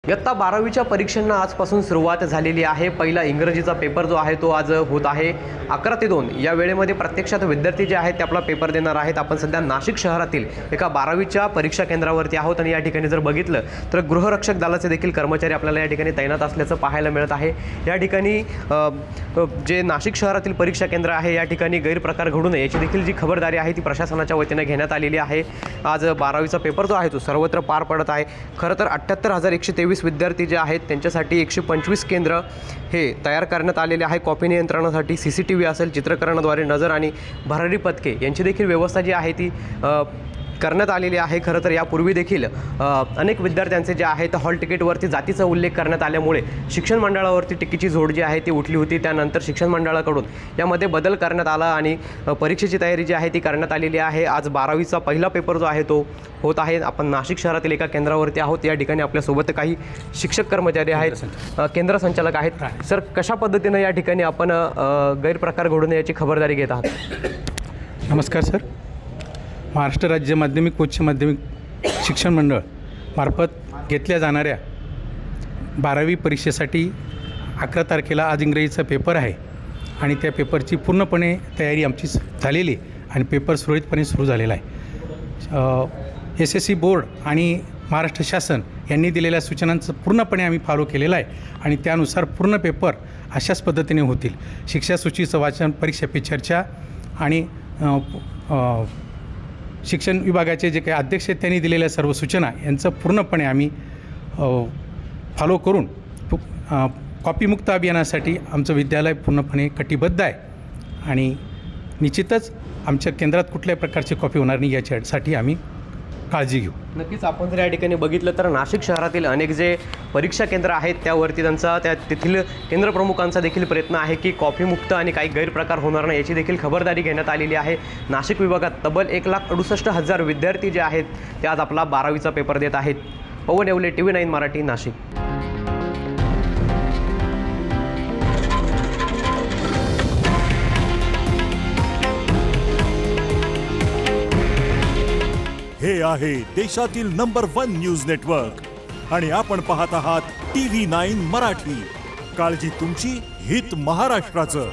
इयत्ता 12वीच्या परीक्षांना आजपासून सुरुवात झालेली आहे। पहिला इंग्रजीचा पेपर जो आहे तो आज होत आहे 11 ते 2 या वेळेमध्ये प्रत्यक्षात विद्यार्थी जे आहेत ते आपला पेपर देणार आहेत। आपण सध्या नाशिक शहरातील एका 12वीच्या परीक्षा केंद्रावरती आहोत आणि या ठिकाणी जर बघितलं तर गृहरक्षक दलाचे देखील कर्मचारी आपल्याला या ठिकाणी तैनात असल्याचं पाहायला मिळत आहे। या ठिकाणी जे नाशिक शहरातील परीक्षा केंद्र आहे या ठिकाणी गैरप्रकार घडू नये याची देखील जी खबरदारी आहे ती प्रशासनाच्या वतीने घेण्यात आलेली आहे। आज 12वीचा पेपर जो आहे तो सर्वत्र पार पडत आहे। खरं तर 78,123 विद्यार्थी जे आहेत त्यांच्यासाठी 125 केंद्र हे तयार करण्यात आलेले आहे। कॉपी नियंत्रणासाठी CCTV असेल, चित्रकरणाद्वारे नजर आणि भरारी पथके यांची देखील व्यवस्था जी आहे ती करण्यात आलेली आहे। खरं तर यापूर्वी देखील अनेक विद्यार्थ्यांचे जे आहेत हॉल तिकीटवरती जातीचा उल्लेख करण्यात आल्यामुळे शिक्षण मंडळावरती टिकीची झोड जी आहे ती उठली होती। त्यानंतर शिक्षण मंडळाकडून यामध्ये बदल करण्यात आला आणि परीक्षेची तयारी जी आहे ती करण्यात आलेली आहे। आज 12वीचा पहिला पेपर जो आहे तो होत आहे। आपण नाशिक शहरातील एका केंद्रावरती आहोत। या ठिकाणी आपल्यासोबत काही शिक्षक कर्मचारी आहेत, केंद्र संचालक आहेत। सर, कशा पद्धतीने या ठिकाणी आपण गैरप्रकार घडू नये याची खबरदारी घेत आहात? नमस्कार सर, महाराष्ट्र राज्य माध्यमिक उच्च माध्यमिक शिक्षण मंडळ मार्फत घेतल्या जाणाऱ्या 12वी परीक्षेसाठी 11 तारखेला आज इंग्रजीचा पेपर आहे आणि त्या पेपरची पूर्णपणे तयारी आमची झालेली आणि पेपर सुरळीतपणे सुरू झालेला आहे। SSC बोर्ड आणि महाराष्ट्र शासन यांनी दिलेल्या सूचनांचं पूर्णपणे आम्ही फॉलो केलेलं आहे आणि त्यानुसार पूर्ण पेपर अशाच पद्धतीने होतील। शिक्षा सूचीचं वाचन, परीक्षा पे चर्चा आणि शिक्षण विभागाचे जे काही अध्यक्ष आहेत त्यांनी दिलेल्या सर्व सूचना यांचं पूर्णपणे आम्ही फॉलो करून कॉपीमुक्त अभियानासाठी आमचं विद्यालय पूर्णपणे कटिबद्ध आहे आणि निश्चितच आमच्या केंद्रात कुठल्याही प्रकारची कॉपी होणार नाही याच्यासाठी आम्ही काळजी घेऊ। नक्कीच आपण जर या ठिकाणी बघितलं तर नाशिक शहरातील अनेक जे परीक्षा केंद्र आहेत त्यावरती तेथील केंद्र प्रमुखांचा देखील प्रयत्न आहे की कॉपीमुक्त आणि काही गैरप्रकार होणार नाही याची देखील खबरदारी घेण्यात आलेली आहे। नाशिक विभागात तब्बल 1,68,000 विद्यार्थी जे आहेत ते आज आपला 12वीचा पेपर देत आहेत। पवन येवले, TV9 मराठी, नाशिक। हे आहे देशातील नंबर 1 न्यूज नेटवर्क आणि आपण पाहत आहात TV9 मराठी। काळजी तुमची, हित महाराष्ट्राचं।